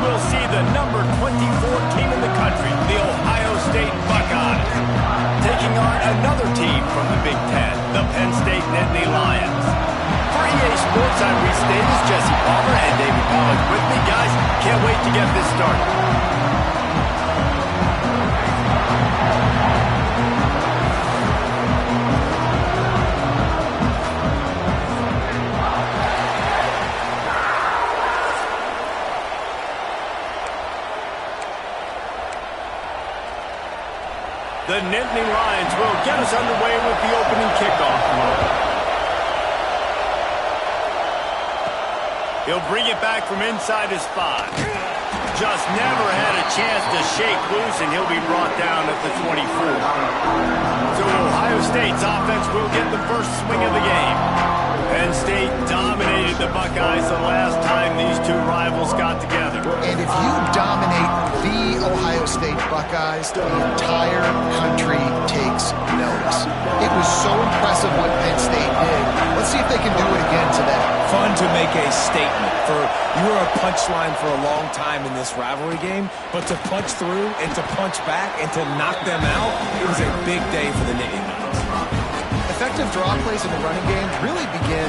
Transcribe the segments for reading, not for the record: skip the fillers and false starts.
we'll see the number 24 team in the country, the Ohio State Buckeyes, taking on another team from the Big Ten, the Penn State Nittany Lions. For EA Sports, I'm Reese Davis, Jesse Palmer, and David Pollack with me. Guys, can't wait to get this started. The Nittany Lions will get us underway with the opening kickoff. He'll bring it back from inside his 5. Just never had a chance to shake loose, and he'll be brought down at the 24. So Ohio State's offense will get the first swing of the game. Penn State dominated the Buckeyes the last time these two rivals got together. And if you dominate the Ohio State Buckeyes, the entire country takes notice. It was so impressive what Penn State did. Let's see if they can do it again today. Fun to make a statement. You were a punchline for a long time in this rivalry game, but to punch through and to punch back and to knock them out, it was a big day for the Nittany Lions. Effective draw plays in the running game really begin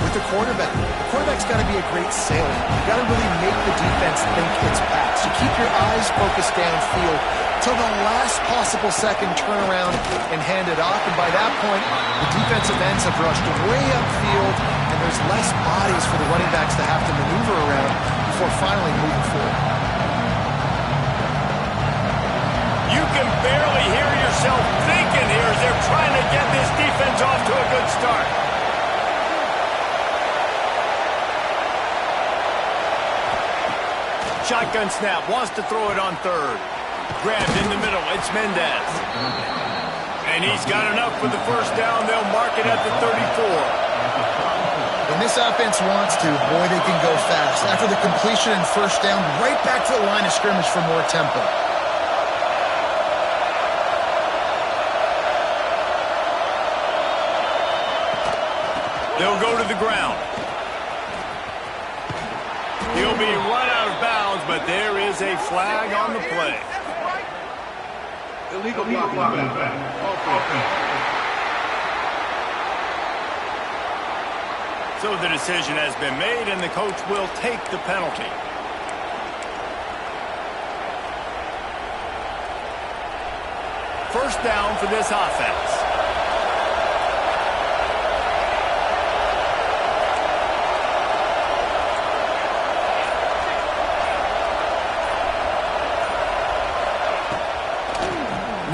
with the quarterback. The quarterback's got to be a great sailor. You've got to really make the defense think it's pass. You keep your eyes focused downfield till the last possible second, turn around and hand it off. And by that point, the defensive ends have rushed way upfield, and there's less bodies for the running backs to have to maneuver around before finally moving forward. You can barely hear yourself thinking here as they're trying to get this defense off to a good start. Shotgun snap, wants to throw it on third. Grabbed in the middle, it's Mendez. And he's got enough for the first down. They'll mark it at the 34. When this offense wants to, boy, they can go fast. After the completion and first down, right back to the line of scrimmage for more tempo. They'll go to the ground. He'll be run out of bounds, but there is a flag on the play. Illegal blocking back. So the decision has been made, and the coach will take the penalty. First down for this offense.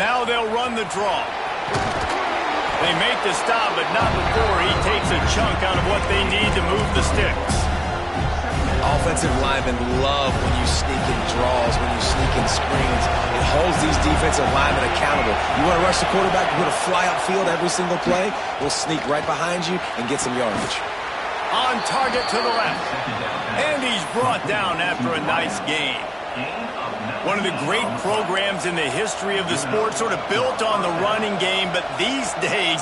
Now they'll run the draw. They make the stop, but not before he takes a chunk out of what they need to move the sticks. Offensive linemen love when you sneak in draws, when you sneak in screens. It holds these defensive linemen accountable. You want to rush the quarterback, you want to fly upfield every single play, we'll sneak right behind you and get some yardage. On target to the left. And he's brought down after a nice game. One of the great programs in the history of the sport, sort of built on the running game, but these days,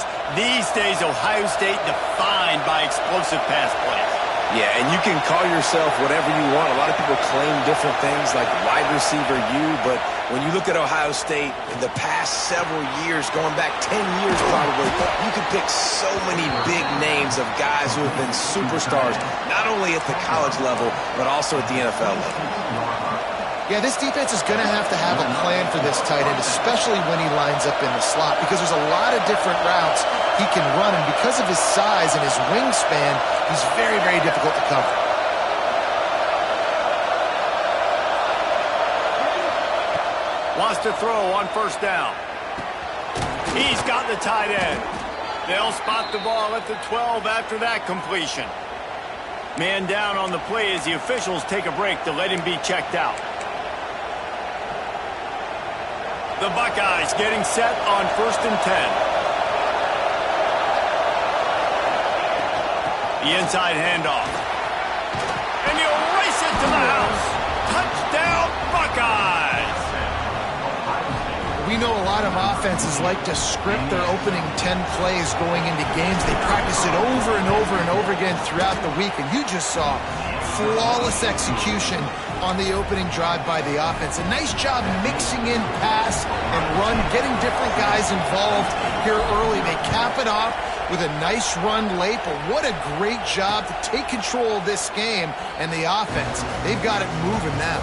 Ohio State defined by explosive pass plays. Yeah, and you can call yourself whatever you want. A lot of people claim different things like wide receiver U, but when you look at Ohio State in the past several years, going back 10 years probably, you could pick so many big names of guys who have been superstars, not only at the college level, but also at the NFL level. Yeah, this defense is going to have a plan for this tight end, especially when he lines up in the slot, because there's a lot of different routes he can run, and because of his size and his wingspan, he's very, very difficult to cover. Wants to throw on first down. He's got the tight end. They'll spot the ball at the 12 after that completion. Man down on the play as the officials take a break to let him be checked out. The Buckeyes getting set on 1st and 10. The inside handoff. And he'll race it to the house. Touchdown, Buckeyes! We We know a lot of offenses like to script their opening 10 plays going into games. They practice it over and over and over again throughout the week, and you just saw flawless execution on the opening drive by the offense. A nice job mixing in pass and run, getting different guys involved here early. They cap it off with a nice run late, but what a great job to take control of this game. And the offense, they've got it moving now.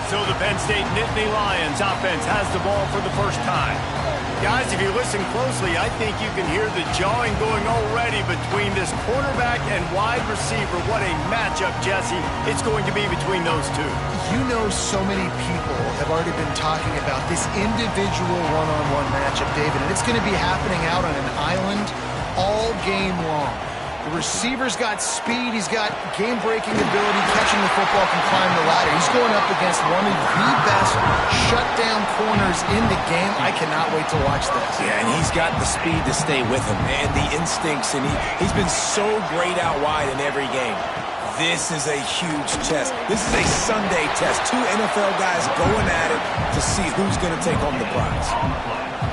So the Penn State Nittany Lions offense has the ball for the first time. Guys, if you listen closely, I think you can hear the jawing going already between this quarterback and wide receiver. What a matchup, Jesse, it's going to be between those two. You know, so many people have already been talking about this individual one-on-one matchup, David, and it's going to be happening out on an island all game long. The receiver's got speed, he's got game-breaking ability, catching the football, can climb the ladder. He's going up against one of the best shutdown corners in the game. I cannot wait to watch this. Yeah, and he's got the speed to stay with him and the instincts, and he's been so great out wide in every game. This is a huge test. This is a Sunday test. Two NFL guys going at it to see who's going to take home the prize.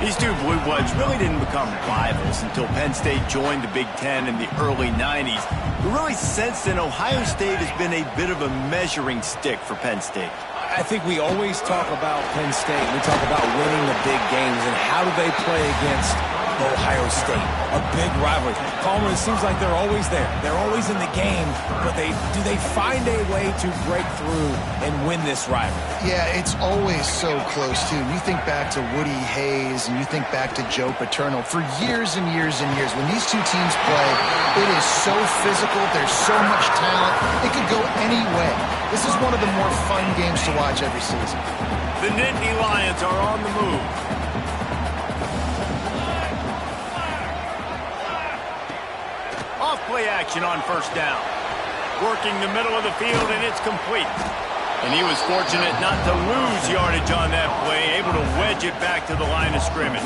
These two Blue Bloods really didn't become rivals until Penn State joined the Big Ten in the early 90s. But really, since then, Ohio State has been a bit of a measuring stick for Penn State. I think we always talk about Penn State. We talk about winning the big games and how do they play against Ohio State, a big rivalry. Palmer, it seems like they're always there. They're always in the game, but do they find a way to break through and win this rivalry? Yeah, it's always so close, too. You think back to Woody Hayes and you think back to Joe Paterno. For years and years and years, when these two teams play, it is so physical. There's so much talent. It could go any way. This is one of the more fun games to watch every season. The Nittany Lions are on the move. Off-play action on first down. Working the middle of the field, and it's complete. And he was fortunate not to lose yardage on that play, able to wedge it back to the line of scrimmage.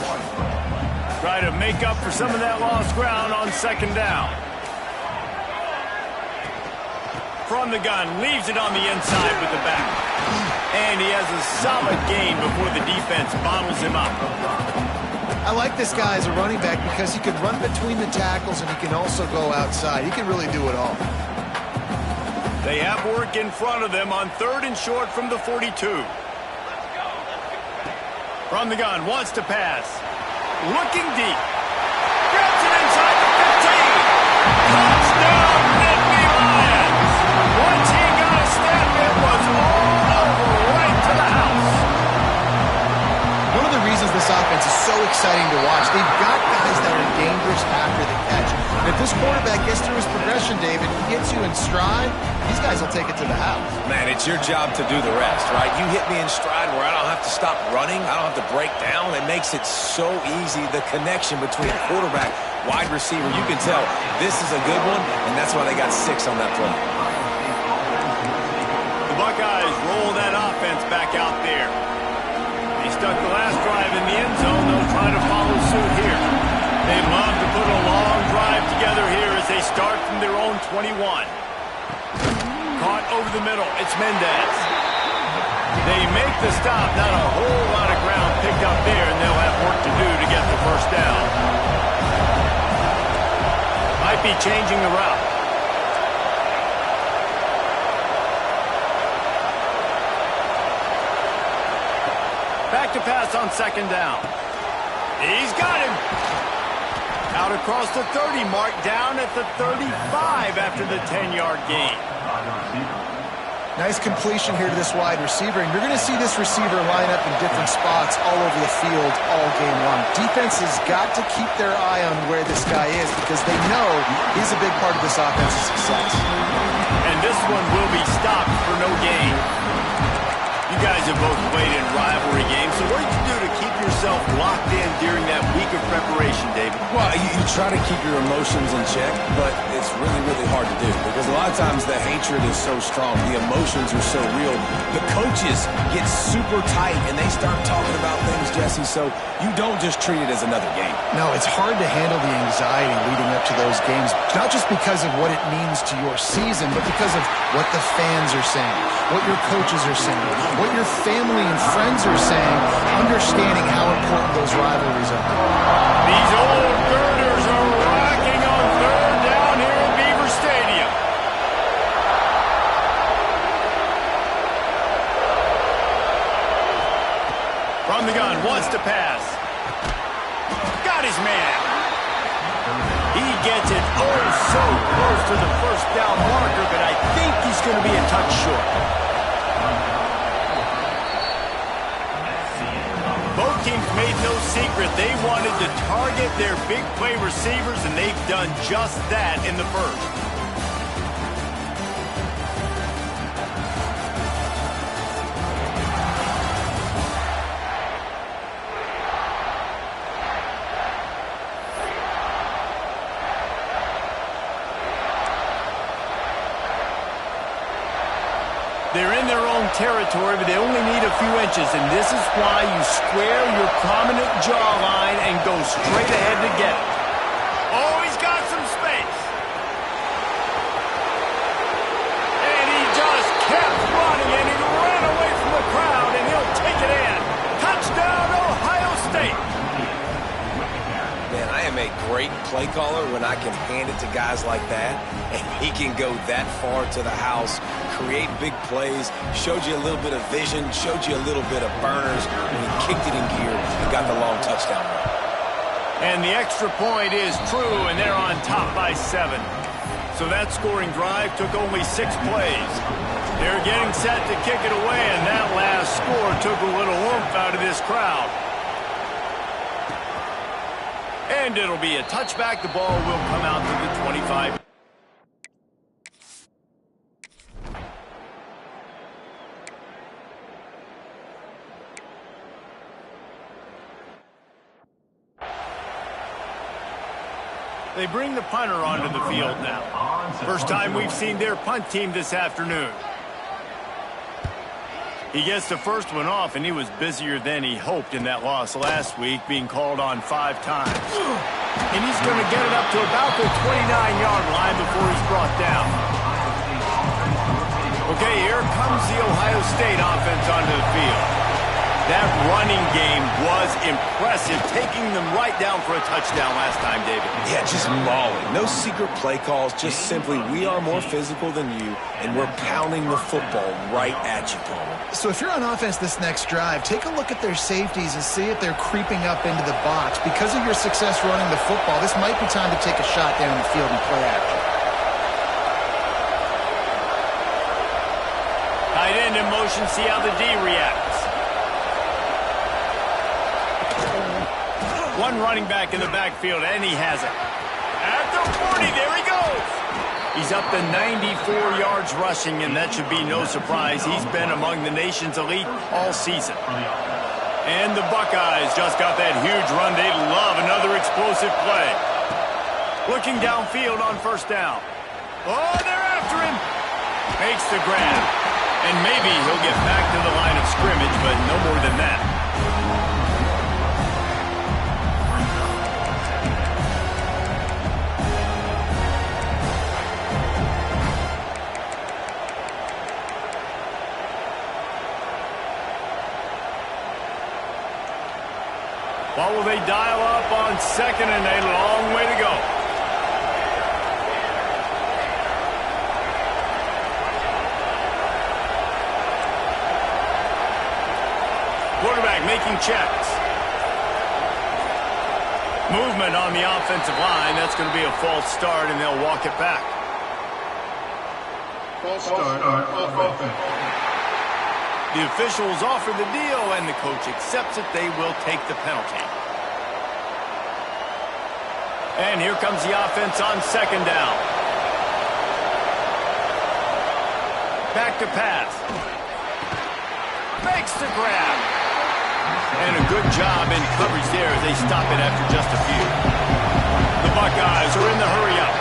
Try to make up for some of that lost ground on second down. From the gun, leaves it on the inside with the back. And he has a solid gain before the defense bottles him up. I like this guy as a running back because he can run between the tackles and he can also go outside. He can really do it all. They have work in front of them on third and short from the 42. From the gun, wants to pass. Looking deep. Grabs it inside the 15. Touchdown, Nittany Lions. Once he got a step, it was all over right to the house. One of the reasons this offense is so exciting to watch, they've got guys that are dangerous after the catch. And if this quarterback gets through his progression, David, he gets you in stride, these guys will take it to the house. Man, it's your job to do the rest, right? You hit me in stride where I don't have to stop running. I don't have to break down. It makes it so easy, the connection between quarterback, wide receiver. You can tell this is a good one, and that's why they got 6 on that play. The Buckeyes roll that offense back out there. They stuck the last drive in the end zone. They'll try to follow suit here. They love to put a long drive together here as they start from their own 21. Caught over the middle. It's Mendez. They make the stop. Not a whole lot of ground picked up there, and they'll have work to do to get the first down. Might be changing the route. Back to pass on second down. He's got him. Out across the 30 mark, down at the 35 after the 10-yard gain. Nice completion here to this wide receiver, and you're going to see this receiver line up in different spots all over the field all game long. Defense has got to keep their eye on where this guy is because they know he's a big part of this offense's success. And this one will be stopped for no gain. You guys have both played in rivalry games, so what did you do to keep yourself locked in during that week of preparation, David? Well, you try to keep your emotions in check, but it's really, really hard to do because a lot of times the hatred is so strong. The emotions are so real. The coaches get super tight, and they start talking about things, Jesse, so you don't just treat it as another game. No, it's hard to handle the anxiety leading up to those games, not just because of what it means to your season, but because of what the fans are saying, what your coaches are saying, what your family and friends are saying, understanding how important those rivalries are. These old girders are rocking on third down here at Beaver Stadium. From the gun, wants to pass. Got his man. He gets it oh so close to the first down marker, but I think he's going to be a touch short. Both teams made no secret they wanted to target their big play receivers, and they've done just that in the first. They're in their own territory, but they only need a few inches, and this is why you square your prominent jawline and go straight ahead to get it. Oh, he's got some space. And he just kept running, and he ran away from the crowd, and he'll take it in. Touchdown, Ohio State. Man, I am a great play caller when I can hand it to guys like that, and he can go that far to the house, create big plays, showed you a little bit of vision, showed you a little bit of burners when he kicked it in gear and got the long touchdown run. And the extra point is true, and they're on top by 7. So that scoring drive took only 6 plays. They're getting set to kick it away, and that last score took a little oomph out of this crowd. And it'll be a touchback. The ball will come out to the 25. They bring the punter onto the field now. First time we've seen their punt team this afternoon. He gets the first one off, and he was busier than he hoped in that loss last week, being called on 5 times. And he's going to get it up to about the 29-yard line before he's brought down. Okay, here comes the Ohio State offense onto the field. That running game was impressive, taking them right down for a touchdown last time, David. Yeah, just mauling. No secret play calls, just simply we are more physical than you, and we're pounding the football right at you, Palmer. So if you're on offense this next drive, take a look at their safeties and see if they're creeping up into the box. Because of your success running the football, this might be time to take a shot down the field and play action. Tight end in motion, see how the D reacts. One running back in the backfield, and he has it. At the 40, there he goes. He's up to 94 yards rushing, and that should be no surprise. He's been among the nation's elite all season. And the Buckeyes just got that huge run. They love another explosive play. Looking downfield on first down. Oh, they're after him. Makes the grab. And maybe he'll get back to the line of scrimmage, but no more than that. What will they dial up on second, and a long way to go? Quarterback making checks. Movement on the offensive line. That's going to be a false start, and they'll walk it back. False start on offense. The officials offer the deal, and the coach accepts it. They will take the penalty. And here comes the offense on second down. Back to pass. Makes the grab. And a good job in coverage there as they stop it after just a few. The Buckeyes are in the hurry-up.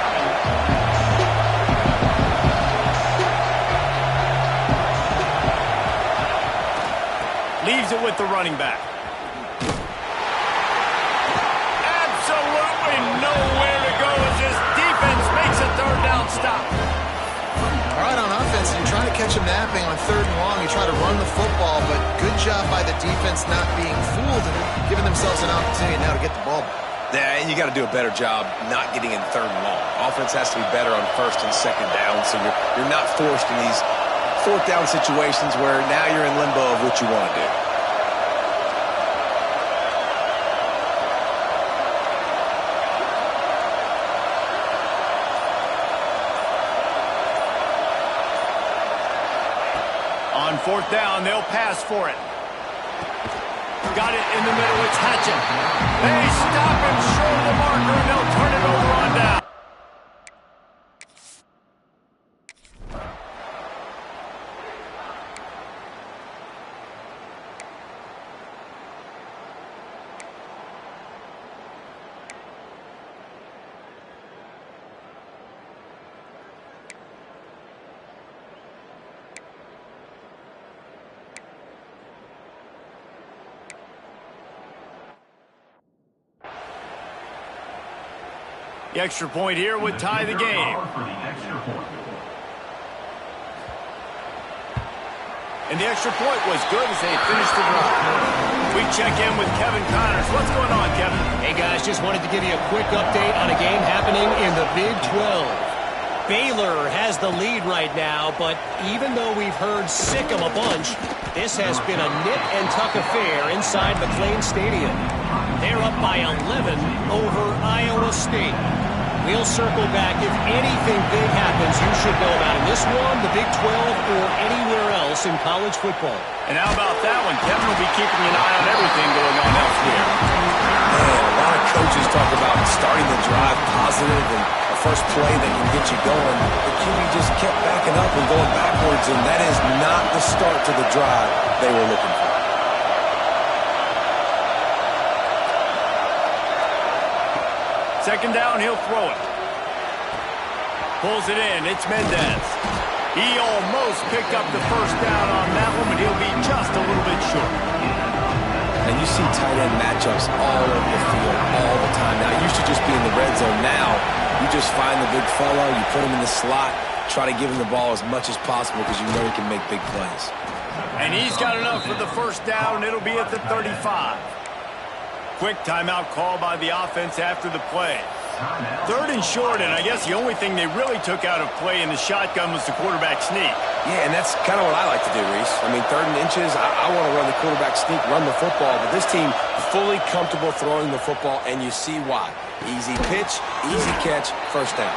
Leaves it with the running back. Absolutely nowhere to go as this defense makes a third down stop. All right, on offense, defense, and you're trying to catch them napping on 3rd and long. You try to run the football, but good job by the defense not being fooled and giving themselves an opportunity now to get the ball back. Yeah, and you got to do a better job not getting in 3rd and long. Offense has to be better on 1st and 2nd down, so you're not forced in these 4th down situations where now you're in limbo of what you want to do. On 4th down, they'll pass for it. Got it in the middle, it's Hatchett. They stop him short of the marker, and they'll turn it over on down. The extra point here would tie the game. And the extra point was good as they finished the drive. We check in with Kevin Connors. What's going on, Kevin? Hey, guys, just wanted to give you a quick update on a game happening in the Big 12. Baylor has the lead right now, but even though we've heard sick 'em a bunch, this has been a nip-and-tuck affair inside McLean Stadium. They're up by 11 over Iowa State. We'll circle back. If anything big happens, you should know about in this one, the Big 12, or anywhere else in college football. And how about that one? Kevin will be keeping an eye on everything going on elsewhere. Man, a lot of coaches talk about starting the drive positive and a first play that can get you going. The QB just kept backing up and going backwards, and that is not the start to the drive they were looking for. Second down, he'll throw it. Pulls it in, it's Mendez. He almost picked up the first down on that one, but he'll be just a little bit short. And you see tight end matchups all over the field all the time. Now, it used to just be in the red zone. Now, you just find the big fellow, you put him in the slot, try to give him the ball as much as possible because you know he can make big plays. And he's got enough for the first down. It'll be at the 35. Quick timeout call by the offense after the play. 3rd and short, and I guess the only thing they really took out of play in the shotgun was the quarterback sneak. Yeah, and that's kind of what I like to do, Reese. I mean, 3rd and inches, I want to run the quarterback sneak, run the football, but this team fully comfortable throwing the football, and you see why. Easy pitch, easy catch, first down.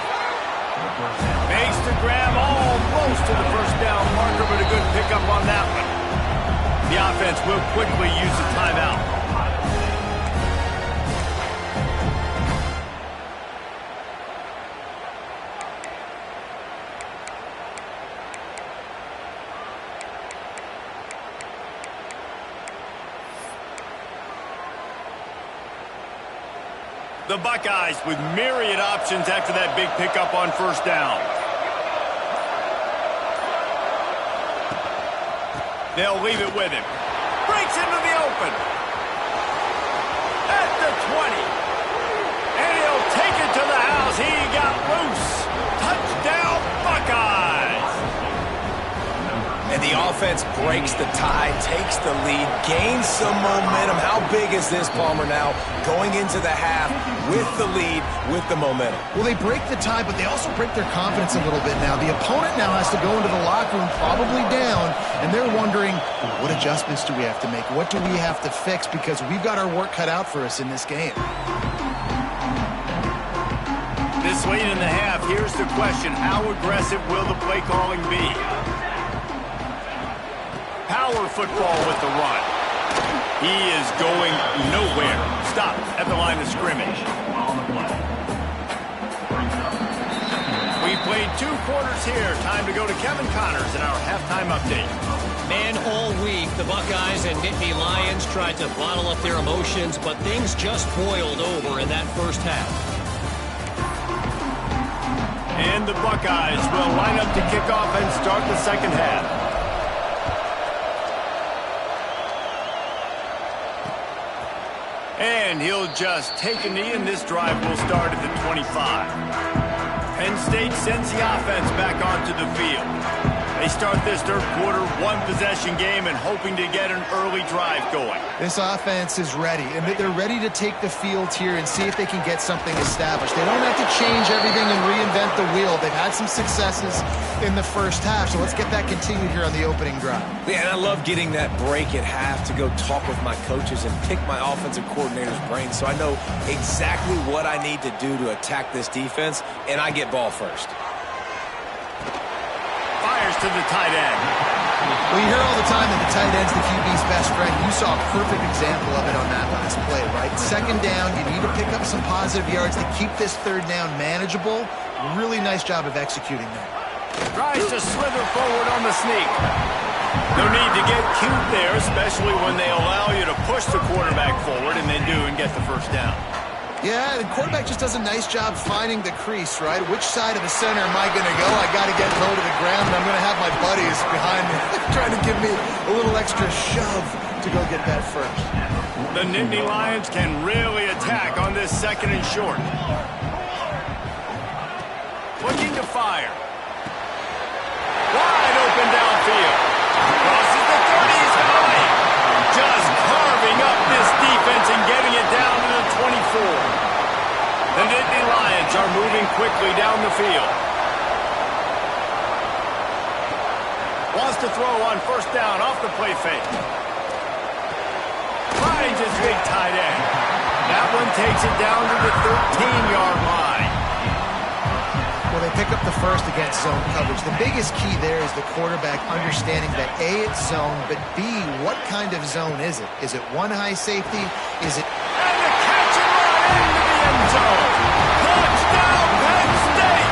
Makes the grab almost to the first down marker, but a good pickup on that one. The offense will quickly use the timeout. The Buckeyes with myriad options after that big pickup on first down. They'll leave it with him. Breaks into the open. At the 20. And he'll take it to the house. He got loose. Touchdown, Buckeyes. And the offense breaks the tie, takes the lead, gains some momentum. How big is this, Palmer, now? Going into the half with the lead, with the momentum. Well, they break the tie, but they also break their confidence a little bit now. The opponent now has to go into the locker room, probably down, and they're wondering, what adjustments do we have to make? What do we have to fix? Because we've got our work cut out for us in this game. This late in the half, here's the question. How aggressive will the play calling be? Power football with the run. He is going nowhere. Stop at the line of scrimmage. We've played 2 quarters here. Time to go to Kevin Connors in our halftime update. Man, all week, the Buckeyes and Nittany Lions tried to bottle up their emotions, but things just boiled over in that first half. And the Buckeyes will line up to kick off and start the second half. And he'll just take a knee, and this drive will start at the 25. Penn State sends the offense back onto the field. They start this third quarter, one-possession game, and hoping to get an early drive going. This offense is ready, and they're ready to take the field here and see if they can get something established. They don't have to change everything and reinvent the wheel. They've had some successes in the first half, so let's get that continued here on the opening drive. Yeah, and I love getting that break at half to go talk with my coaches and pick my offensive coordinator's brain so I know exactly what I need to do to attack this defense, and I get ball first. Fires to the tight end. Well, you hear all the time that the tight end's the QB's best friend. You saw a perfect example of it on that last play, right? Second down, you need to pick up some positive yards to keep this third down manageable. Really nice job of executing that. Tries to slither forward on the sneak. No need to get cute there, especially when they allow you to push the quarterback forward, and they do and get the first down. Yeah, the quarterback just does a nice job finding the crease, right? Which side of the center am I going to go? I got to get low to the ground, and I'm going to have my buddies behind me trying to give me a little extra shove to go get that first. The Nittany Lions can really attack on this second and short. Looking to fire. Wide open downfield. Crosses the 30, he's got it. Just carving up this defense and getting it down to the 24. The Nittany Lions are moving quickly down the field. Wants to throw on first down off the play fake. Finds his big tight end. That one takes it down to the 13-yard line. Well, they pick up the first against zone coverage. The biggest key there is the quarterback understanding that A, it's zone, but B, what kind of zone is it? Is it one high safety? Is it... And the catch and run into the end zone. Touchdown, Penn State!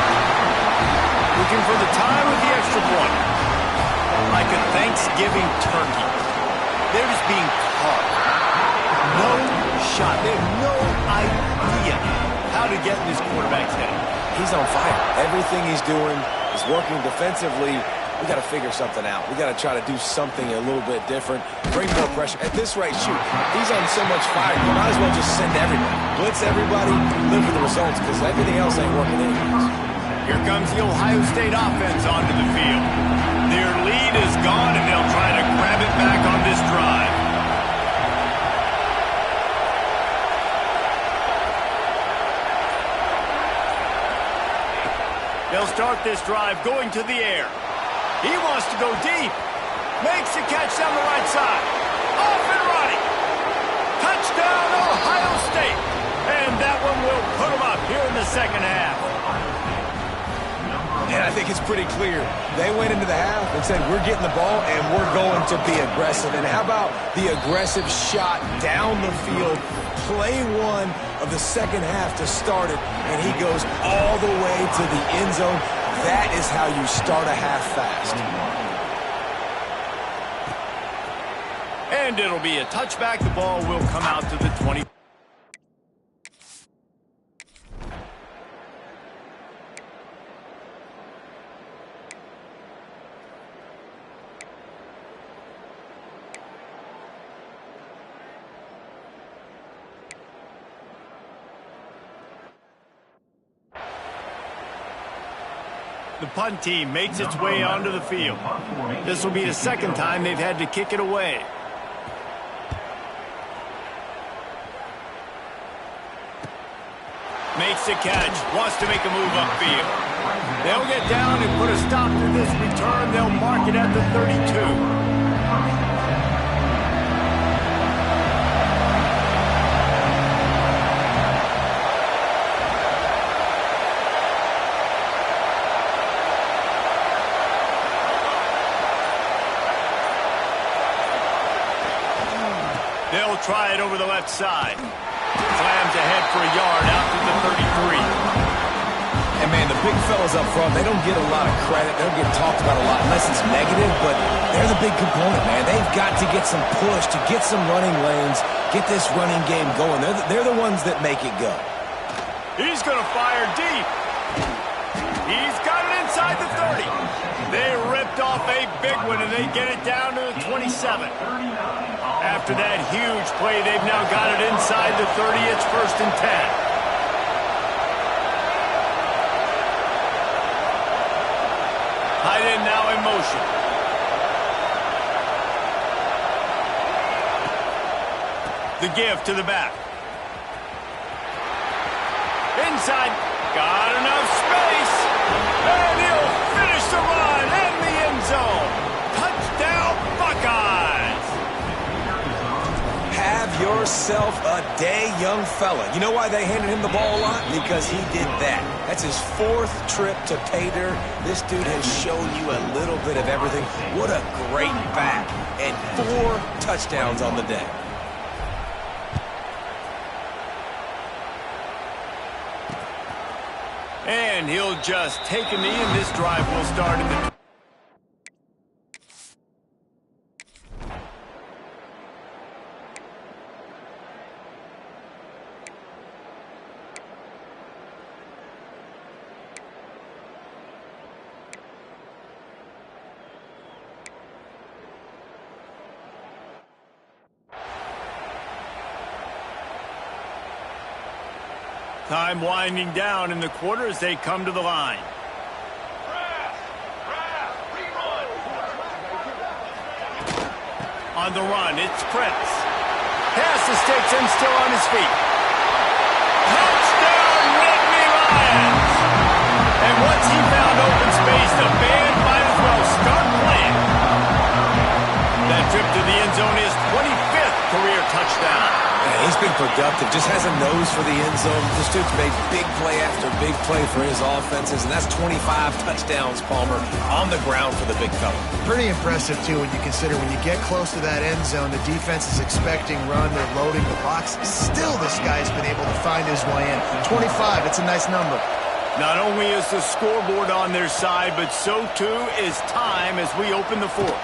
Looking for the tie with the extra point. Like a Thanksgiving turkey. They're just being caught. No shot. They have no idea how to get in this quarterback's head. He's on fire. Everything he's doing is working defensively. We got to figure something out. We got to try to do something a little bit different. Bring more pressure. At this rate, shoot, he's on so much fire. You might as well just send everybody. Blitz everybody, live with the results, because everything else ain't working anyways. Here comes the Ohio State offense onto the field. Their lead is gone, and they'll try to grab it back on this drive. They'll start this drive going to the air. He wants to go deep. Makes the catch down the right side. Off and running. Touchdown, Ohio State. And that one will put them up here in the second half. And I think it's pretty clear. They went into the half and said, we're getting the ball and we're going to be aggressive. And how about the aggressive shot down the field? Play one of the second half to start it, and he goes all the way to the end zone. That is how you start a half fast. And it'll be a touchback. The ball will come out to the 20. The punt team makes its way onto the field. This will be the second time they've had to kick it away. Makes the catch, wants to make a move upfield. They'll get down and put a stop to this return. They'll mark it at the 32. They'll try it over the left side. Slams ahead for a yard out to the 33. And, man, the big fellas up front, they don't get a lot of credit. They don't get talked about a lot unless it's negative, but they're the big component, man. They've got to get some push, to get some running lanes, get this running game going. They're the ones that make it go. He's going to fire deep. He's got it inside the 30. They ripped off a big one, and they get it down to the 27. After that huge play, they've now got it inside the 30. It's 1st and 10. end now in motion. The give to the back. Inside. Got enough space. And he'll finish the run in the end zone. Touchdown, Buckeyes. Have yourself a day, young fella. You know why they handed him the ball a lot? Because he did that. That's his 4th trip to pay dirt. This dude has shown you a little bit of everything. What a great back. And 4 touchdowns on the day. And he'll just take a knee, and this drive will start in the... Time winding down in the quarter as they come to the line. On the run, it's Prince. Pass the sticks and still on his feet. Touchdown, Whitney Lions! And once he found open space, the band might as well start playing. That trip to the end zone is 25th career touchdown. Yeah, he's been productive, just has a nose for the end zone. This dude's made big play after big play for his offenses, and that's 25 touchdowns, Palmer, on the ground for the big fella. Pretty impressive, too, when you consider when you get close to that end zone, the defense is expecting run, they're loading the box. Still, this guy's been able to find his way in. 25, it's a nice number. Not only is the scoreboard on their side, but so too is time as we open the 4th.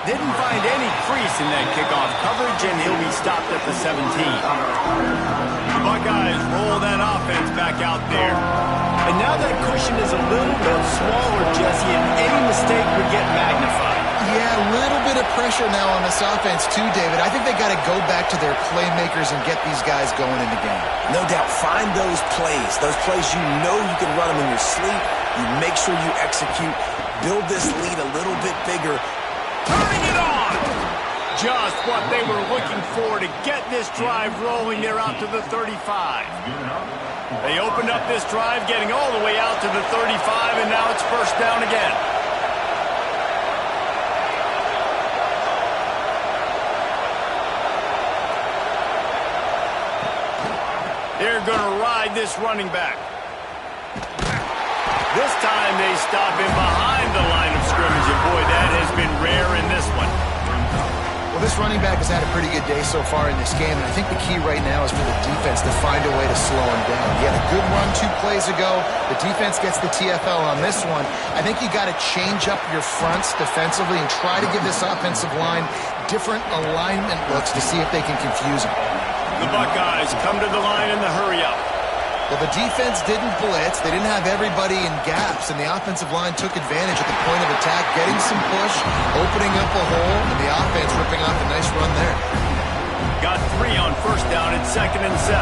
Didn't find any crease in that kickoff coverage, and he'll be stopped at the 17. The Buckeyes roll that offense back out there. And now that cushion is a little bit smaller, Jesse, and any mistake would get magnified. Yeah, a little bit of pressure now on this offense too, David. I think they got to go back to their playmakers and get these guys going in the game. No doubt, find those plays you know you can run them in your sleep. You make sure you execute, build this lead a little bit bigger. Turning it on! Just what they were looking for to get this drive rolling there out to the 35. They opened up this drive, getting all the way out to the 35, and now it's first down again. They're going to ride this running back. This time they stop him behind the line of scrimmage, and boy, that has been rare in this one. Well, this running back has had a pretty good day so far in this game, and I think the key right now is for the defense to find a way to slow him down. He had a good run 2 plays ago. The defense gets the TFL on this one. I think you got to change up your fronts defensively and try to give this offensive line different alignment looks to see if they can confuse him. The Buckeyes come to the line in the hurry-up. Well, the defense didn't blitz. They didn't have everybody in gaps, and the offensive line took advantage at the point of attack, getting some push, opening up a hole, and the offense ripping off a nice run there. Got 3 on first down at 2nd and 7.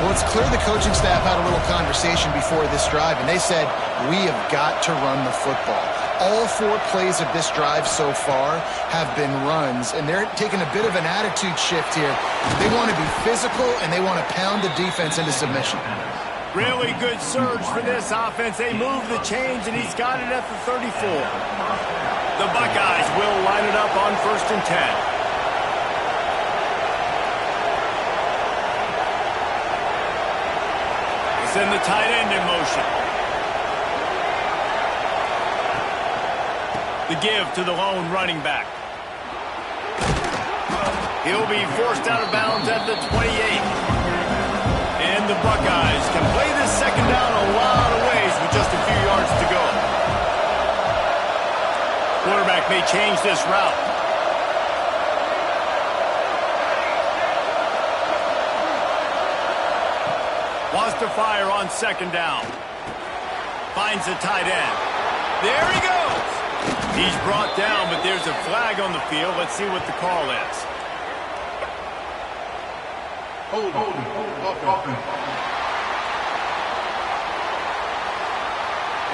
Well, it's clear the coaching staff had a little conversation before this drive, and they said, we have got to run the football. All 4 plays of this drive so far have been runs, and they're taking a bit of an attitude shift here. They want to be physical, and they want to pound the defense into submission. Really good surge for this offense. They move the chains, and he's got it at the 34. The Buckeyes will line it up on 1st and 10. Send the tight end in motion. The give to the lone running back. He'll be forced out of bounds at the 28. And the Buckeyes can play this second down a lot of ways with just a few yards to go. Quarterback may change this route. Wants to fire on 2nd down. Finds the tight end. There he goes. He's brought down, but there's a flag on the field. Let's see what the call is.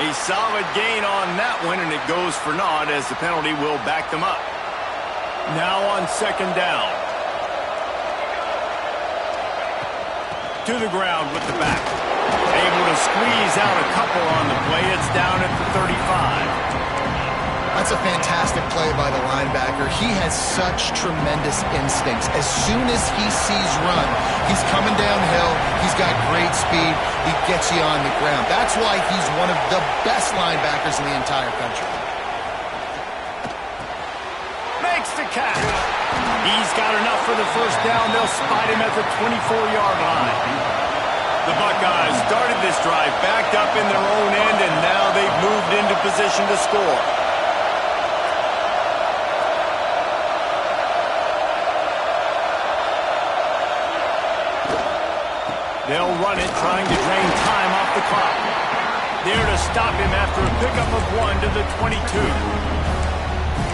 A solid gain on that one, and it goes for naught as the penalty will back them up. Now on second down. To the ground with the back. Able to squeeze out a couple on the play. It's down at the 35. That's a fantastic play by the linebacker. He has such tremendous instincts. As soon as he sees run, he's coming downhill. He's got great speed. He gets you on the ground. That's why he's one of the best linebackers in the entire country. Makes the catch. He's got enough for the first down. They'll spot him at the 24-yard line. The Buckeyes started this drive backed up in their own end, and now they've moved into position to score. They'll run it, trying to drain time off the clock. There to stop him after a pickup of 1 to the 22.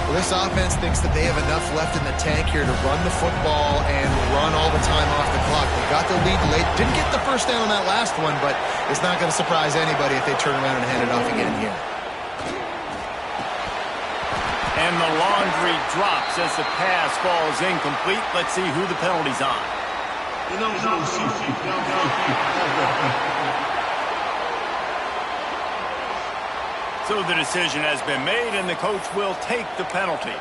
Well, this offense thinks that they have enough left in the tank here to run the football and run all the time off the clock. They got the lead late. Didn't get the first down on that last one, but it's not going to surprise anybody if they turn around and hand it off again here. And the laundry drops as the pass falls incomplete. Let's see who the penalty's on. So the decision has been made, and the coach will take the penalty.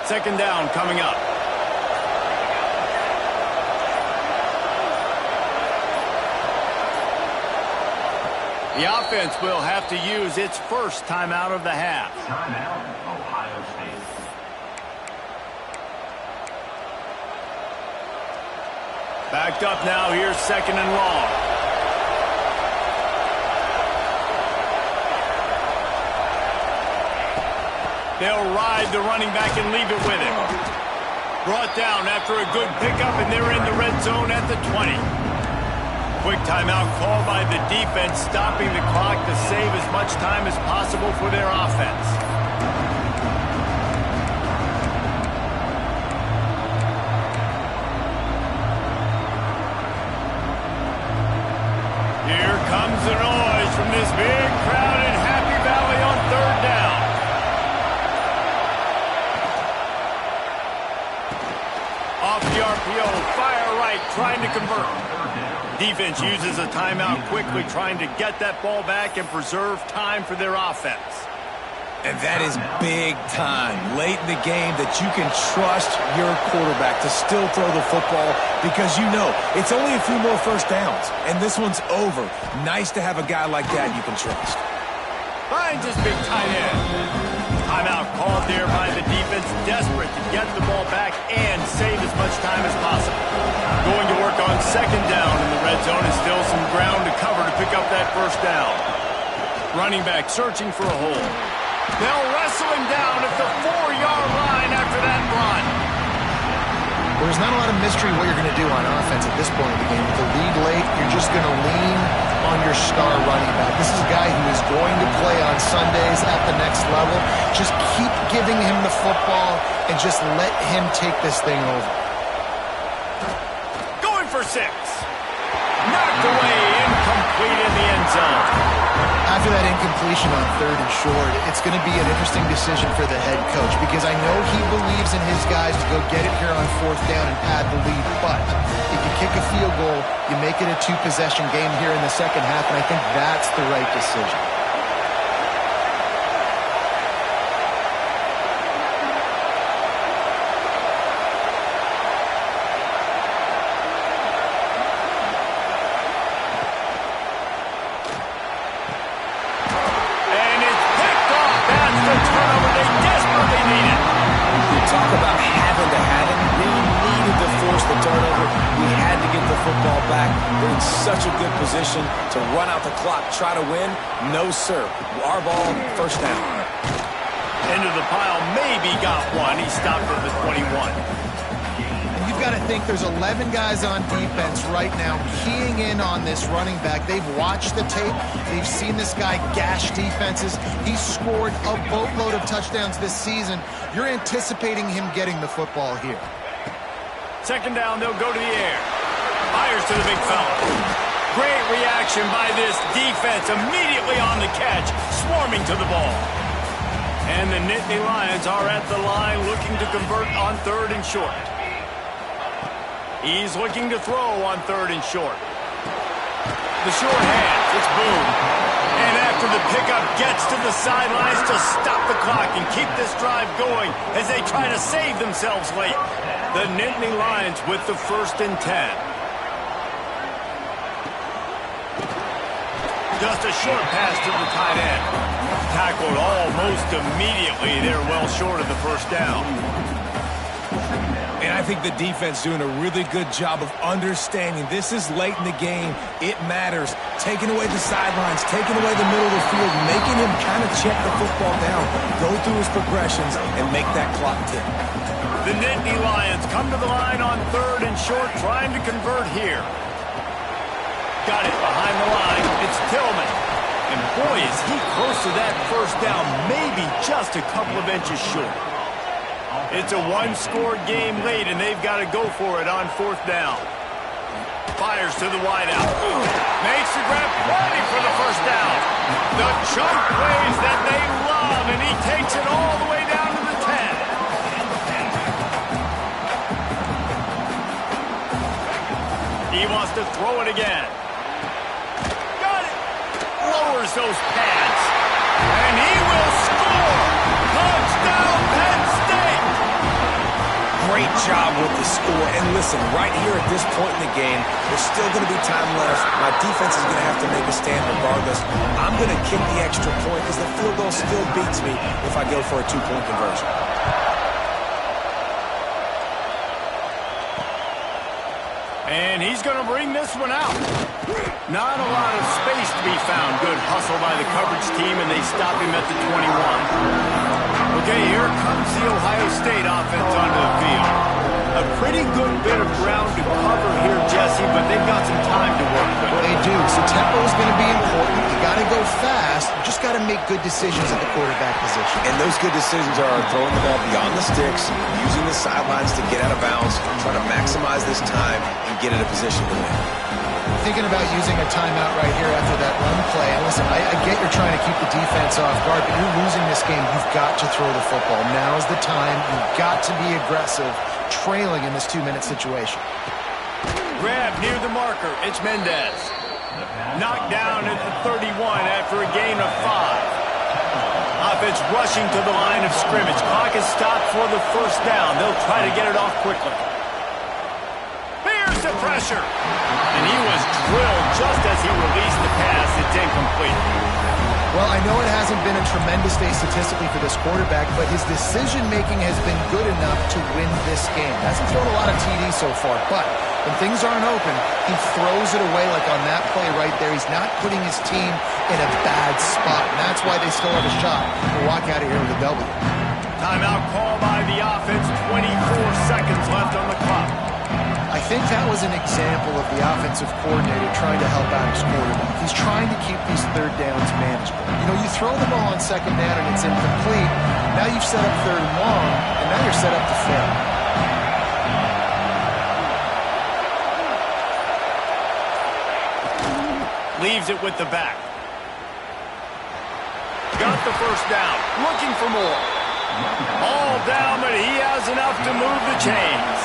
Second down coming up. The offense will have to use its first timeout of the half. Timeout, Ohio State. Backed up now. Here's second and long. They'll ride the running back and leave it with him. Brought down after a good pickup, and they're in the red zone at the 20. Quick timeout called by the defense, stopping the clock to save as much time as possible for their offense. Here comes the noise from this big crowd in Happy Valley on third down. Off the RPO, fire right, trying to convert. Defense uses a timeout quickly, trying to get that ball back and preserve time for their offense. And that is big time late in the game that you can trust your quarterback to still throw the football because you know it's only a few more first downs, and this one's over. Nice to have a guy like that you can trust. Finds his big tight end. Timeout called there by the defense, desperate to get the ball back and save as much time as possible. Going to work on second down in the red zone, and still some ground to cover to pick up that first down. Running back searching for a hole. They'll wrestle him down at the 4-yard line after that run. Well, there's not a lot of mystery what you're going to do on offense at this point of the game. With the lead late, you're just going to lean on your star running back. This is a guy who is going to play on Sundays at the next level. Just keep giving him the football and just let him take this thing over. Going for 6. Knocked away, incomplete in the end zone. After that incompletion on third and short, it's going to be an interesting decision for the head coach because I know he believes in his guys to go get it here on fourth down and pad the lead. But if you kick a field goal, you make it a 2-possession game here in the second half, and I think that's the right decision. Such a good position to run out the clock, try to win. No, sir. Our ball, first down. Into the pile, maybe got one. He stopped at the 21. you've got to think there's 11 guys on defense right now keying in on this running back. They've watched the tape. They've seen this guy gash defenses. He's scored a boatload of touchdowns this season. You're anticipating him getting the football here. Second down, they'll go to the air. Fires to the big fella. Great reaction by this defense, immediately on the catch, swarming to the ball. And the Nittany Lions are at the line looking to convert on 3rd and short. He's looking to throw on 3rd and short. The short hands, it's Boone. And after the pickup gets to the sidelines to stop the clock and keep this drive going as they try to save themselves late. The Nittany Lions with the 1st and 10. Just a short pass to the tight end. Tackled almost immediately. They're well short of the 1st down. And I think the defense doing a really good job of understanding this is late in the game. It matters. Taking away the sidelines, taking away the middle of the field, making him kind of check the football down, go through his progressions, and make that clock tick. The Nittany Lions come to the line on 3rd and short, trying to convert here. Got it behind the line. It's Tillman. And boy, is he close to that 1st down, maybe just a couple of inches short. It's a one-score game late, and they've got to go for it on 4th down. Fires to the wideout. Makes the grab, ready for the 1st down. The chunk plays that they love, and he takes it all the way down to the 10. He wants to throw it again. Lowers those pads. And he will score! Touchdown, Penn State! Great job with the score. And listen, right here at this point in the game, there's still going to be time left. My defense is going to have to make a stand regardless. I'm going to kick the extra point because the field goal still beats me if I go for a 2-point conversion. And he's going to bring this one out. Not a lot of space to be found. Good hustle by the coverage team, and they stop him at the 21. Okay, here comes the Ohio State offense onto the field. A pretty good bit of ground to cover here, Jesse, but they've got some time to work with. They do. So tempo is going to be important. You got to go fast. You just got to make good decisions at the quarterback position. And those good decisions are throwing the ball beyond the sticks, using the sidelines to get out of bounds, trying to maximize this time and get in a position to win. Thinking about using a timeout right here after that run play. And listen, I get you're trying to keep the defense off guard, but you're losing this game. You've got to throw the football. Now's the time. You've got to be aggressive, trailing in this 2-minute situation. Grab near the marker. It's Mendez. Knocked down at the 31 after a gain of 5. Offense rushing to the line of scrimmage. Clock is stopped for the 1st down. They'll try to get it off quickly. Here's the pressure. And he was drilled just as he released the pass. It's incomplete. Well, I know it hasn't been a tremendous day statistically for this quarterback, but his decision-making has been good enough to win this game. Hasn't thrown a lot of TDs so far, but when things aren't open, he throws it away like on that play right there. He's not putting his team in a bad spot, and that's why they still have a shot to walk out of here with a W. Timeout call by the offense. 24 seconds left on the clock. I think that was an example of the offensive coordinator trying to help out his quarterback. He's trying to keep these 3rd downs manageable. You know, you throw the ball on 2nd down and it's incomplete. Now you've set up 3rd and long, and now you're set up to fail. Leaves it with the back. Got the 1st down. Looking for more. All down, but he has enough to move the chains.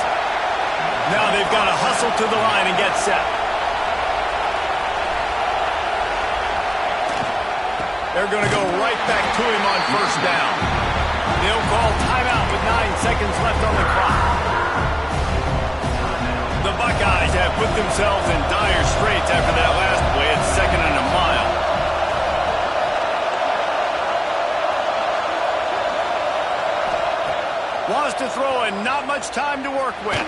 Now they've got to hustle to the line and get set. They're going to go right back to him on 1st down. They'll call timeout with 9 seconds left on the clock. The Buckeyes have put themselves in dire straits after that last play. It's 2nd and a mile. Wants to throw and not much time to work with.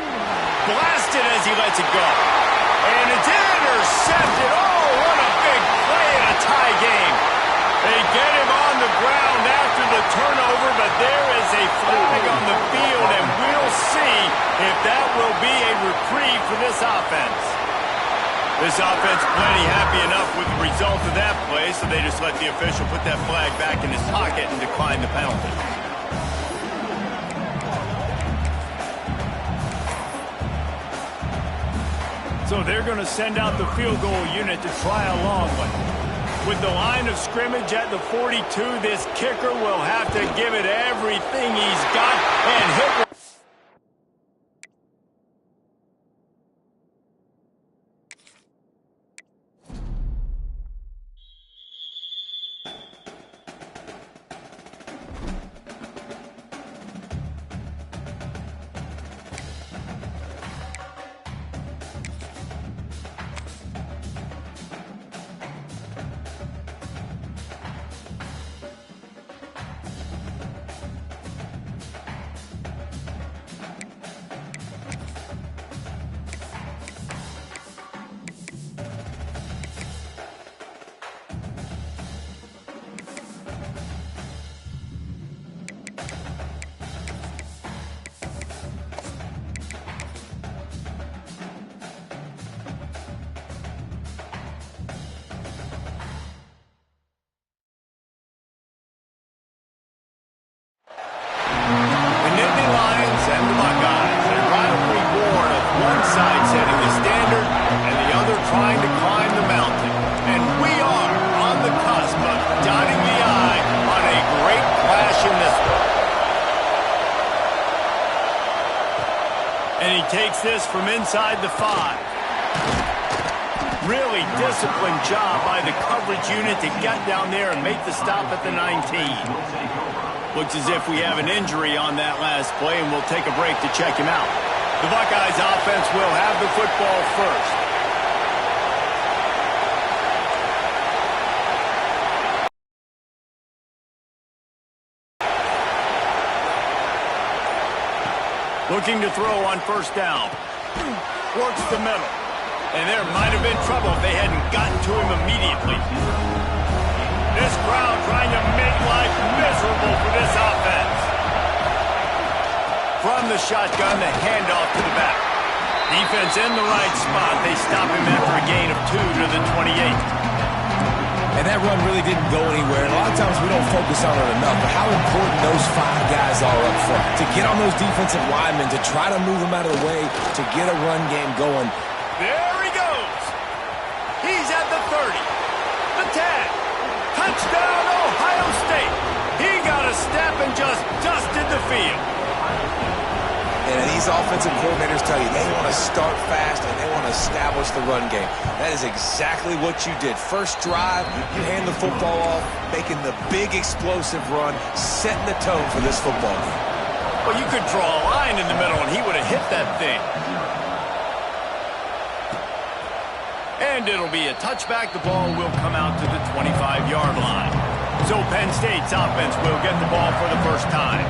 Blasted as he lets it go. And it's intercepted. Oh, what a big play in a tie game. They get him on the ground after the turnover, but there is a flag on the field, and we'll see if that will be a reprieve for this offense. This offense plenty happy enough with the result of that play, so they just let the official put that flag back in his pocket and decline the penalty. So they're going to send out the field goal unit to try a long one. With the line of scrimmage at the 42, this kicker will have to give it everything he's got and hit. Takes this from inside the 5. Really disciplined job by the coverage unit to get down there and make the stop at the 19. Looks as if we have an injury on that last play, and we'll take a break to check him out. The Buckeyes offense will have the football first. Looking to throw on first down. Works the middle. And there might have been trouble if they hadn't gotten to him immediately. This crowd trying to make life miserable for this offense. From the shotgun, the handoff to the back. Defense in the right spot. They stop him after a gain of 2 to the 28. And that run really didn't go anywhere. And a lot of times we don't focus on it enough, but how important those 5 guys are up front. To get on those defensive linemen, to try to move them out of the way, to get a run game going. There he goes. He's at the 30. The 10. Touchdown, Ohio State. He got a step and just dusted the field. And these offensive coordinators tell you they want to start fast and they want to establish the run game. That is exactly what you did. First drive, you hand the football off, making the big explosive run, setting the tone for this football game. Well, you could draw a line in the middle and he would have hit that thing. And it'll be a touchback. The ball will come out to the 25-yard line. So Penn State's offense will get the ball for the first time.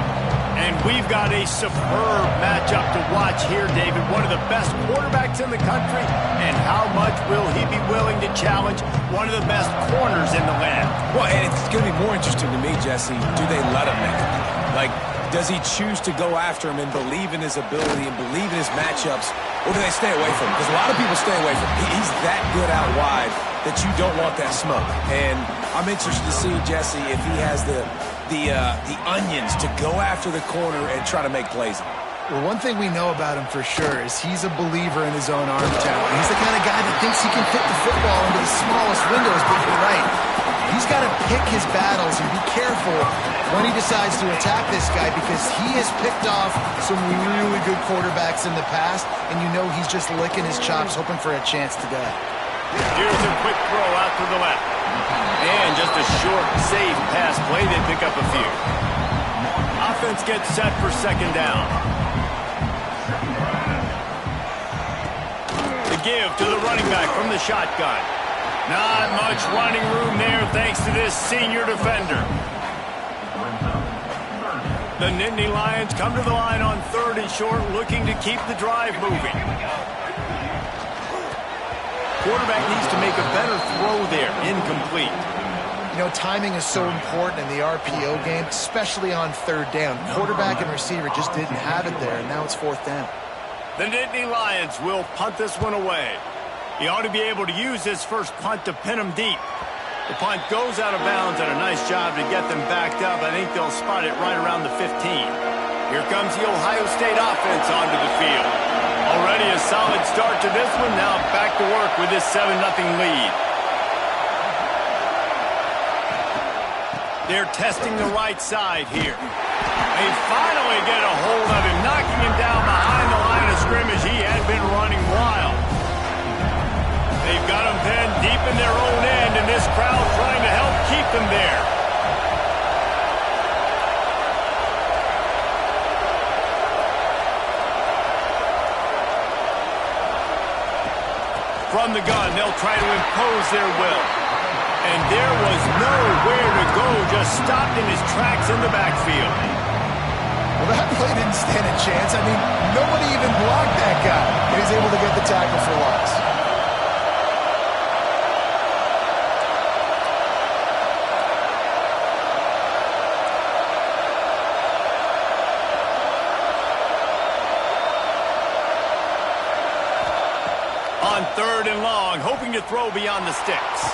And we've got a superb matchup to watch here, David. One of the best quarterbacks in the country. And how much will he be willing to challenge one of the best corners in the land? Well, and it's going to be more interesting to me, Jesse. Do they let him make it? Like, does he choose to go after him and believe in his ability and believe in his matchups? Or do they stay away from him? Because a lot of people stay away from him. He's that good out wide that you don't want that smoke. And I'm interested to see, Jesse, if he has the onions to go after the corner and try to make plays. Well, one thing we know about him for sure is he's a believer in his own arm talent. He's the kind of guy that thinks he can fit the football into the smallest windows, but you're right. He's got to pick his battles and be careful when he decides to attack this guy, because he has picked off some really good quarterbacks in the past, and you know he's just licking his chops hoping for a chance today. Here's a quick throw out to the left. And just a short, safe pass play. They pick up a few. Offense gets set for second down. The give to the running back from the shotgun. Not much running room there thanks to this senior defender. The Nittany Lions come to the line on 3rd and short, looking to keep the drive moving. Quarterback needs to make a better throw there. Incomplete. You know, timing is so important in the RPO game, especially on third down. Quarterback and receiver just didn't have it there, and now it's fourth down. The Nittany Lions will punt this one away. He ought to be able to use this first punt to pin him deep. The punt goes out of bounds, and a nice job to get them backed up. I think they'll spot it right around the 15. Here comes the Ohio State offense onto the field. Already a solid start to this one. Now back to work with this 7-0 lead. They're testing the right side here. They finally get a hold of him, knocking him down behind the line of scrimmage. He had been running wild. They've got him pinned deep in their own end, and this crowd trying to help keep them there. From the gun, they'll try to impose their will. And there was nowhere to go, just stopped in his tracks in the backfield. Well, that play didn't stand a chance. I mean, nobody even blocked that guy. And he's able to get the tackle for loss. On 3rd and long, hoping to throw beyond the sticks.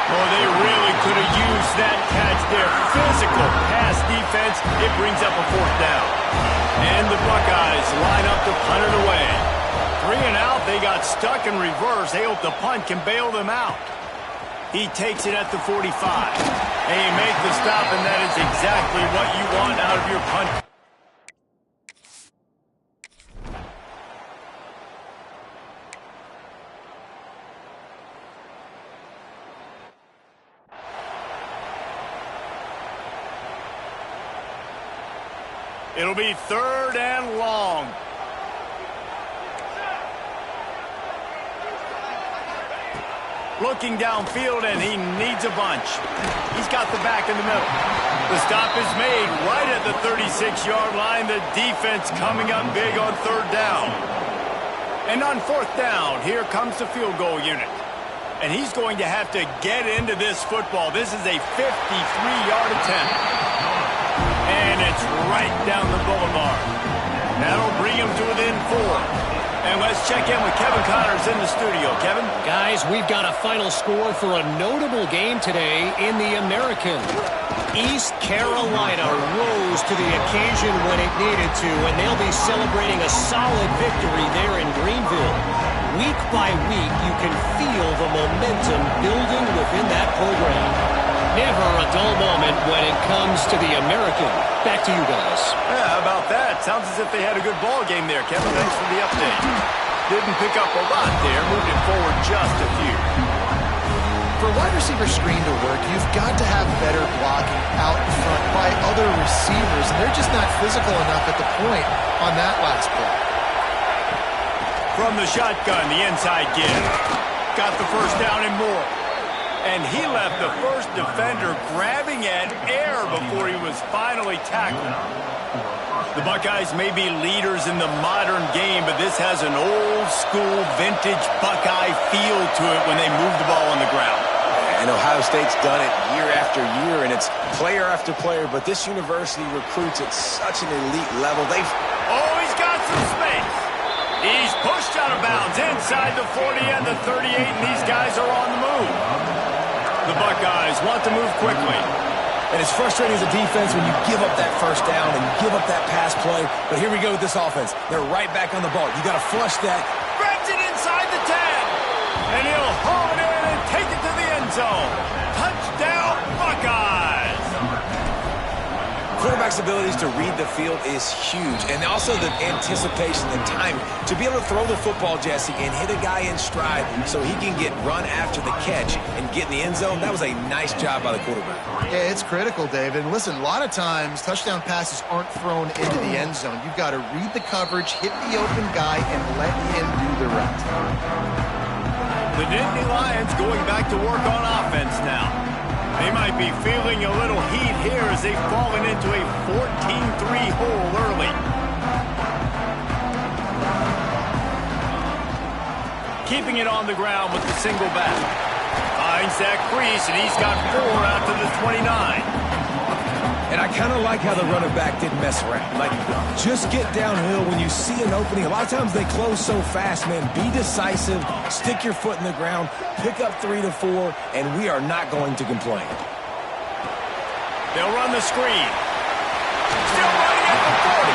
Oh, they really could have used that catch there. Physical pass defense. It brings up a 4th down. And the Buckeyes line up to punt it away. 3 and out. They got stuck in reverse. They hope the punt can bail them out. He takes it at the 45. They make the stop, and that is exactly what you want out of your punt. It'll be 3rd and long. Looking downfield, and he needs a bunch. He's got the back in the middle. The stop is made right at the 36-yard line. The defense coming up big on 3rd down. And on 4th down, here comes the field goal unit. And he's going to have to get into this football. This is a 53-yard attempt. And it's right down the boulevard. That'll bring him to within 4. And let's check in with Kevin Connors in the studio. Kevin? Guys, we've got a final score for a notable game today in the American. East Carolina rose to the occasion when it needed to, and they'll be celebrating a solid victory there in Greenville. Week by week, you can feel the momentum building within that program. Never a dull moment when it comes to the American. Back to you guys. Yeah, how about that? Sounds as if they had a good ball game there, Kevin. Thanks for the update. Didn't pick up a lot there, moved it forward just a few. For a wide receiver screen to work, you've got to have better blocking out in front by other receivers, and they're just not physical enough at the point on that last play. From the shotgun, the inside give. Got the first down and more. And he left the first defender grabbing at air before he was finally tackled. The Buckeyes may be leaders in the modern game, but this has an old-school, vintage Buckeye feel to it when they move the ball on the ground. And Ohio State's done it year after year, and it's player after player, but this university recruits at such an elite level. Oh, he's got some space. He's pushed out of bounds inside the 40 and the 38, and these guys are on the move. The Buckeyes want to move quickly. And it's frustrating as a defense when you give up that first down and give up that pass play. But here we go with this offense. They're right back on the ball. You got to flush that. Spreads it inside the 10. And he'll haul it in and take it to the end zone. Touchdown, Buckeyes. Quarterback's abilities to read the field is huge. And also the anticipation and timing. To be able to throw the football, Jesse, and hit a guy in stride so he can get run after the catch and get in the end zone, that was a nice job by the quarterback. Yeah, it's critical, David. And listen, a lot of times touchdown passes aren't thrown into the end zone. You've got to read the coverage, hit the open guy, and let him do the rest. The Nittany Lions going back to work on offense now. They might be feeling a little heat here as they've fallen into a 14-3 hole early. Keeping it on the ground with the single back. Finds that crease, and he's got 4 out to the 29. And I kind of like how the running back didn't mess around. Like, just get downhill when you see an opening. A lot of times they close so fast, man. Be decisive, stick your foot in the ground, pick up 3 to 4, and we are not going to complain. They'll run the screen. Still running at the 40.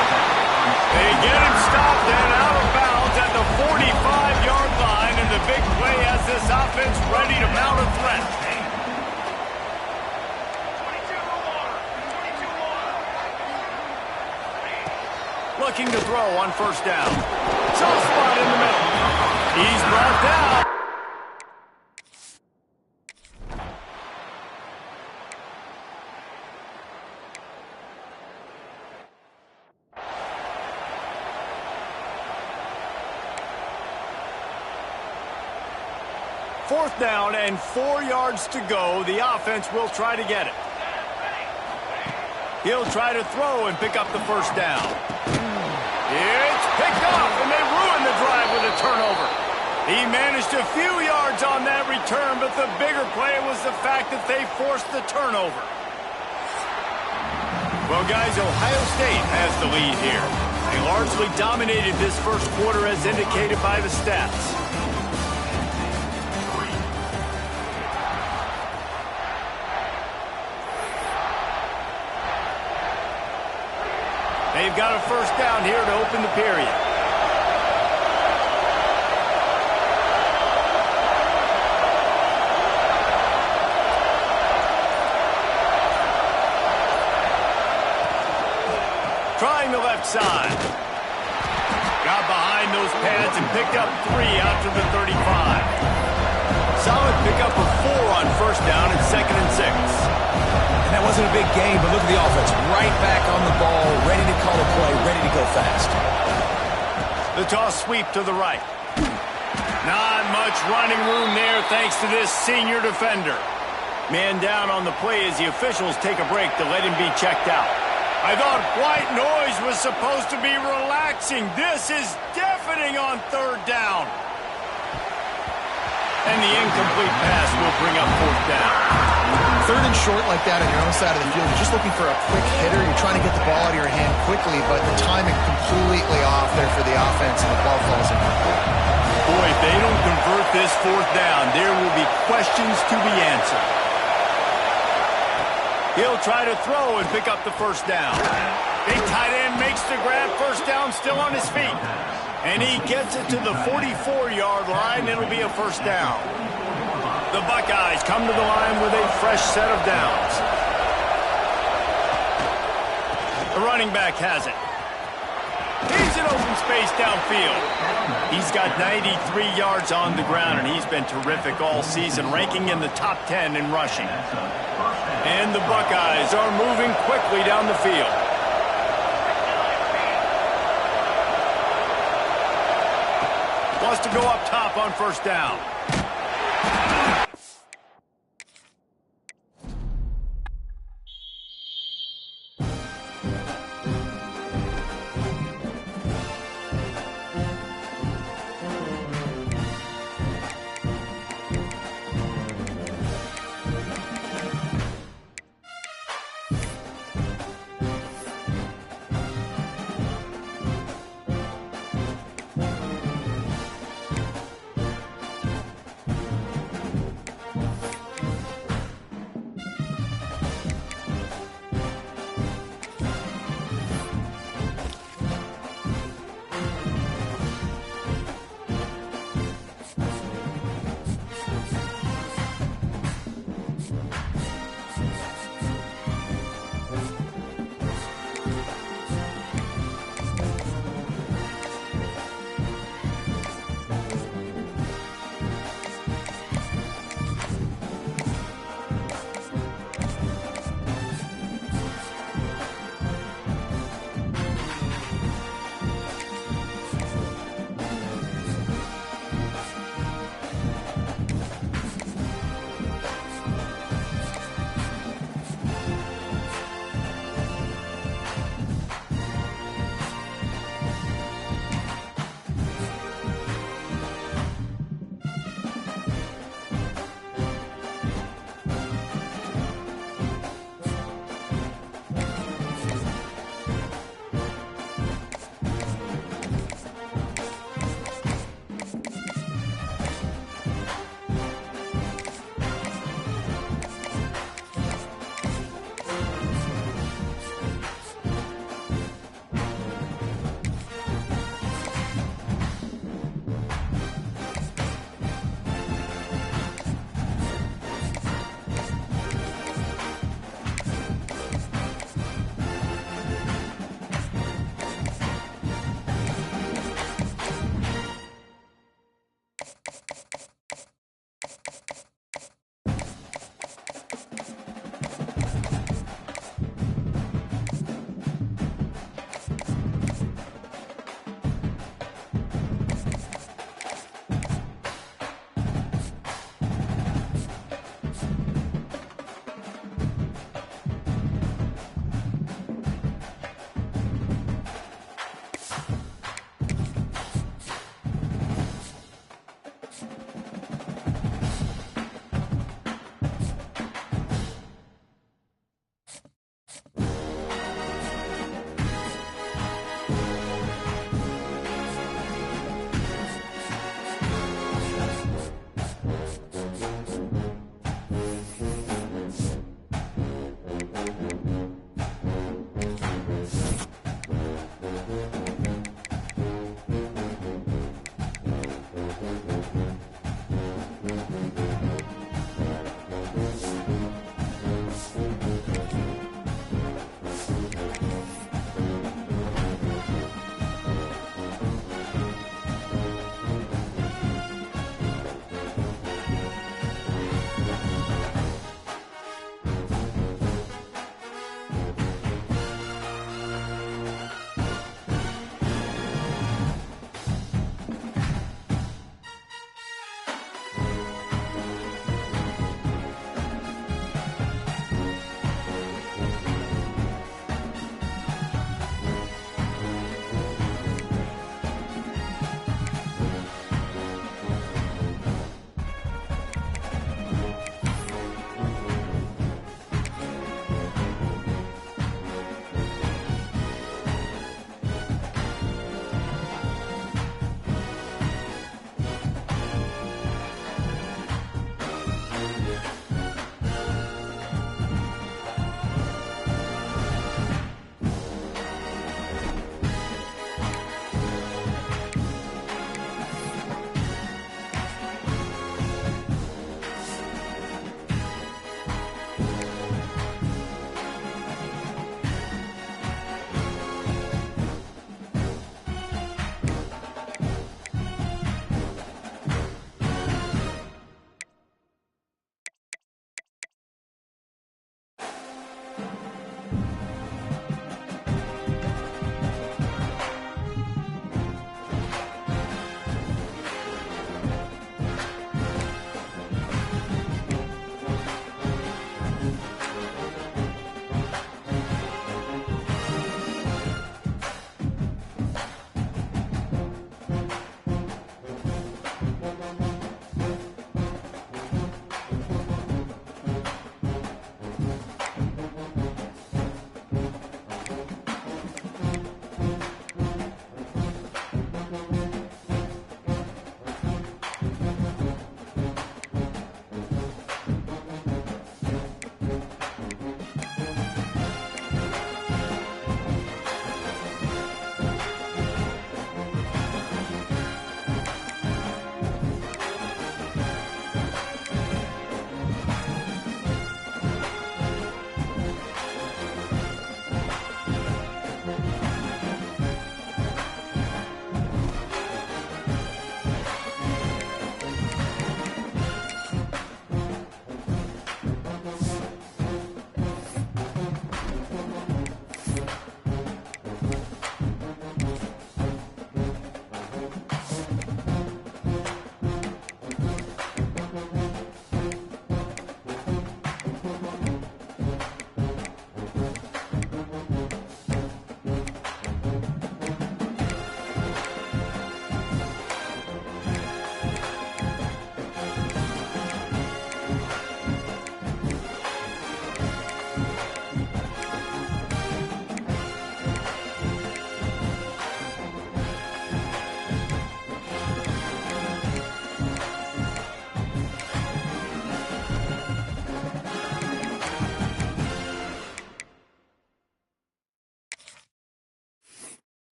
They get him stopped and out of bounds at the 45-yard line, and the big play has this offense ready to mount a threat. Looking to throw on first down. Soft spot in the middle. He's brought down. Fourth down and 4 yards to go. The offense will try to get it. He'll try to throw and pick up the first down. It's picked off, and they ruin the drive with a turnover. He managed a few yards on that return, but the bigger play was the fact that they forced the turnover. Well, guys, Ohio State has the lead here. They largely dominated this first quarter as indicated by the stats. They've got a first down here to open the period. Trying the left side. Got behind those pads and picked up 3 out to the 35. Solid pickup of 4 on first down and 2nd and 6. And that wasn't a big game, but look at the offense. Right back on the ball, ready to call a play, ready to go fast. The toss sweep to the right. Not much running room there thanks to this senior defender. Man down on the play as the officials take a break to let him be checked out. I thought white noise was supposed to be relaxing. This is deafening on third down. And the incomplete pass will bring up fourth down. Third and short like that on your own side of the field, you're just looking for a quick hitter. You're trying to get the ball out of your hand quickly, but the timing completely off there for the offense, and the ball falls in. Boy, if they don't convert this fourth down, there will be questions to be answered. He'll try to throw and pick up the first down. Big tight end makes the grab, first down, still on his feet. And he gets it to the 44-yard line. It'll be a first down. The Buckeyes come to the line with a fresh set of downs. The running back has it. He's in open space downfield. He's got 93 yards on the ground, and he's been terrific all season, ranking in the top 10 in rushing. And the Buckeyes are moving quickly down the field. Wants to go up top on first down.